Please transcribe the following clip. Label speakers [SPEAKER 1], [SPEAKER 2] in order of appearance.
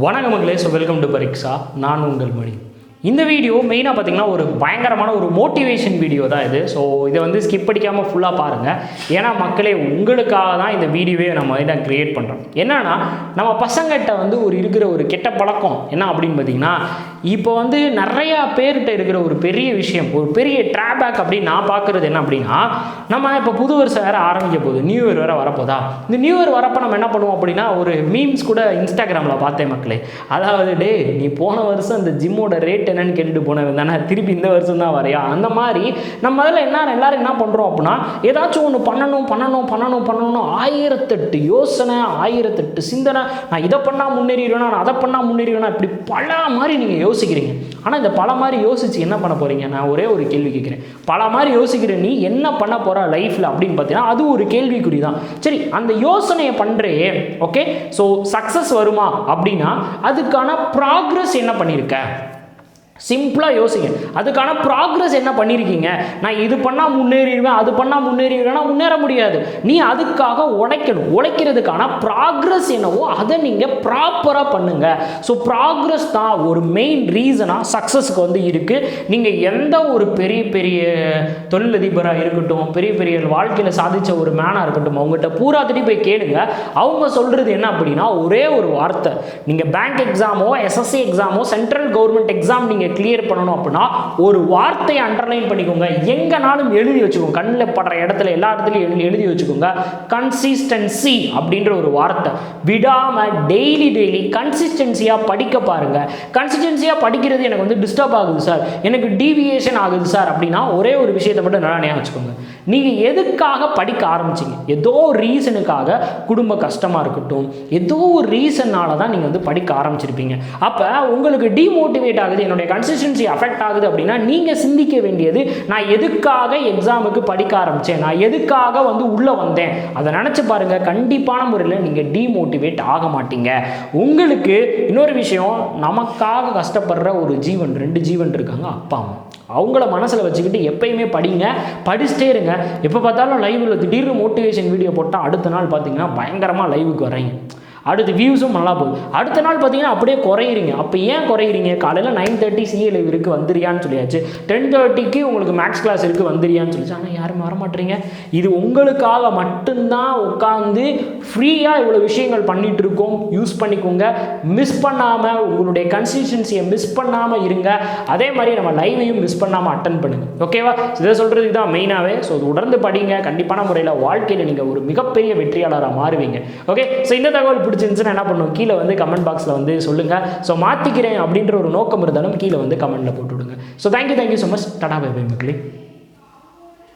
[SPEAKER 1] வணக்கம் மக்களே. So welcome to Pariksha. நான் உங்கள் மணி. இந்த வீடியோ மெயினாக பார்த்தீங்கன்னா ஒரு பயங்கரமான ஒரு மோட்டிவேஷன் வீடியோ தான் இது. ஸோ இதை வந்து ஸ்கிப் அடிக்காமல் ஃபுல்லாக பாருங்கள். ஏன்னா மக்களே உங்களுக்காக தான் இந்த வீடியோவே நம்ம இதை க்ரியேட் பண்ணுறோம். என்னன்னா நம்ம பசங்கிட்ட வந்து இருக்கிற ஒரு கெட்ட பழக்கம் என்ன அப்படின்னு பார்த்தீங்கன்னா, இப்போ வந்து நிறையா பேர்கிட்ட இருக்கிற ஒரு பெரிய விஷயம், ஒரு பெரிய ட்ராபேக் அப்படின்னு நான் பார்க்குறது என்ன அப்படின்னா, நம்ம இப்போ புது வருஷம் வேறு ஆரம்பிக்க போகுது, நியூ இயர் வேறு வரப்போதா. இந்த நியூ இயர் வரப்போ நம்ம என்ன பண்ணுவோம் அப்படின்னா, ஒரு மீம்ஸ் கூட இன்ஸ்டாகிராமில் பார்த்தேன் மக்களே. அதாவது டே நீ போன வருஷம் இந்த ஜிம்மோட ரேட் என்னன்னு கேட்டுட்டு போனவன் தானே, திருப்பி இந்த வருஷம் தான் வரையா. அந்த மாதிரி நம்ம அதில் எல்லாரும் என்ன பண்ணுறோம் அப்படின்னா, ஏதாச்சும் ஒன்று பண்ணணும் 1008 யோசனை, 1008 சிந்தனை. நான் இதை பண்ணால் முன்னேறிடுவேனா, நான் அதை பண்ணால் முன்னேறிடுவேனா, இப்படி பல மாதிரி நீங்கள் யோசிக்கிறீங்க. ஆனால் இந்த பல மாதிரி யோசிச்சு என்ன பண்ண போகிறீங்க? நான் ஒரே ஒரு கேள்வி கேட்குறேன். பல மாதிரி யோசிக்கிற நீ என்ன பண்ண போகிற லைஃப்பில் அப்படின்னு பார்த்தீங்கன்னா அது ஒரு கேள்விக்குறி தான். சரி, அந்த யோசனையை பண்ணுறே ஓகே. ஸோ சக்ஸஸ் வருமா அப்படின்னா அதுக்கான ப்ராக்ரஸ் என்ன பண்ணியிருக்க? சிம்பிளாக யோசிங்க. அதுக்கான ப்ராக்ரஸ் என்ன பண்ணியிருக்கீங்க? நான் இது பண்ணால் முன்னேறிடுவேன், அது பண்ணால் முன்னேறிடுவேன்னா முன்னேற முடியாது. நீ அதுக்காக உழைக்கணும். உழைக்கிறதுக்கான ப்ராக்ரஸ் என்னவோ அதை நீங்கள் ப்ராப்பராக பண்ணுங்கள். ஸோ ப்ராக்ரஸ் தான் ஒரு மெயின் ரீசனாக சக்ஸஸுக்கு வந்து இருக்குது. நீங்கள் எந்த ஒரு பெரிய தொழிலதிபராக இருக்கட்டும், பெரிய வாழ்க்கையில் சாதித்த ஒரு மேனாக இருக்கட்டும், அவங்ககிட்ட பூராத்திட்டி போய் கேளுங்க. அவங்க சொல்கிறது என்ன அப்படின்னா ஒரே ஒரு வார்த்தை. நீங்கள் பேங்க் எக்ஸாமோ, எஸ்எஸ்சி எக்ஸாமோ, சென்ட்ரல் கவர்மெண்ட் எக்ஸாம் நீங்கள் கிளியர் பண்ணணும் அப்படின்னா ஒரு வார்த்தையை அண்டர்லைன் பண்ணிக்கோங்க. எங்கனாலும் எழுதி வச்சுக்கோங்க. கண்ணில் படுற இடத்துல எல்லா இடத்துலையும் எழுதி வச்சுக்கோங்க. கன்சிஸ்டன்சி அப்படின்ற ஒரு வார்த்தை. விடாம டெய்லி கன்சிஸ்டன்சியாக படிக்க பாருங்க. கன்சிஸ்டன்சியாக படிக்கிறது எனக்கு வந்து டிஸ்டர்ப் ஆகுது சார், எனக்கு டீவியேஷன் ஆகுது சார் அப்படின்னா ஒரே ஒரு விஷயத்தை மட்டும் நல்லா ஞாபகம் வச்சுக்கோங்க. நீங்கள் எதுக்காக படிக்க ஆரம்பிச்சிங்க? ஏதோ ஒரு ரீசனுக்காக, குடும்ப கஷ்டமாக இருக்கட்டும், ஏதோ ஒரு ரீசன்னால தான் நீங்கள் வந்து படிக்க ஆரம்பிச்சிருப்பீங்க. அப்போ உங்களுக்கு டிமோட்டிவேட் ஆகுது, என்னுடைய கன்சிஸ்டன்சி அஃபெக்ட் ஆகுது அப்படின்னா நீங்கள் சிந்திக்க வேண்டியது, நான் எதுக்காக எக்ஸாமுக்கு படிக்க ஆரம்பித்தேன், நான் எதுக்காக வந்து உள்ளே வந்தேன், அதை நினச்சி பாருங்கள். கண்டிப்பான முறையில் நீங்கள் டிமோட்டிவேட் ஆக மாட்டீங்க. உங்களுக்கு இன்னொரு விஷயம், நமக்காக கஷ்டப்படுற ஒரு ஜீவன், 2 ஜீவன் இருக்காங்க, அப்பா அம்மா. அவங்கள மனசில் வச்சுக்கிட்டு எப்பயுமே படிங்க, படிச்சுட்டே இருங்க. எப்போ பார்த்தாலும் லைவில் திடீர்னு மோட்டிவேஷன் வீடியோ போட்டால் அடுத்த நாள் பார்த்தீங்கன்னா பயங்கரமாக லைவுக்கு வர்றீங்க, அடுத்து வியூஸும் நல்லா போகுது. அடுத்த நாள் பார்த்தீங்கன்னா அப்படியே குறையிறீங்க. அப்போ ஏன் குறையிறீங்க? காலையில் 9:30 சிஏ லைவ் இருக்குது வந்துறியான்னு சொல்லியாச்சு, 10:30க்கு உங்களுக்கு மேக்ஸ் கிளாஸ் இருக்குது வந்துறியான்னு சொல்லிச்சு. ஆனால் யாரும் வரமாட்டீங்க. இது உங்களுக்காக மட்டும்தான் உட்காந்து ஃப்ரீயாக இவ்வளோ விஷயங்கள் பண்ணிகிட்டு இருக்கோம். யூஸ் பண்ணிக்கோங்க. மிஸ் பண்ணாமல், உங்களுடைய கன்சிஸ்டன்சியை மிஸ் பண்ணாமல் இருங்க. அதே மாதிரி நம்ம லைவையும் மிஸ் பண்ணாமல் அட்டன் பண்ணுங்கள். ஓகேவா? இதை சொல்கிறதுக்கு தான் மெயினாகவே. ஸோ தொடர்ந்து படிங்க. கண்டிப்பான முறையில் வாழ்க்கையில் நீங்கள் ஒரு மிகப்பெரிய வெற்றியாளராக மாறுவீங்க. ஓகே. ஸோ இந்த தகவல் பிடிச்சிருந்துச்சுன்னா என்ன பண்ணும், கீழே வந்து கமெண்ட் பாக்ஸில் வந்து சொல்லுங்கள். ஸோ மாற்றிக்கிறேன் அப்படின்ற ஒரு நோக்கம் இருந்தாலும் கீழே வந்து கமெண்ட்டில் போட்டு விடுங்க. So thank you so much. Tata bye bye மக்களே.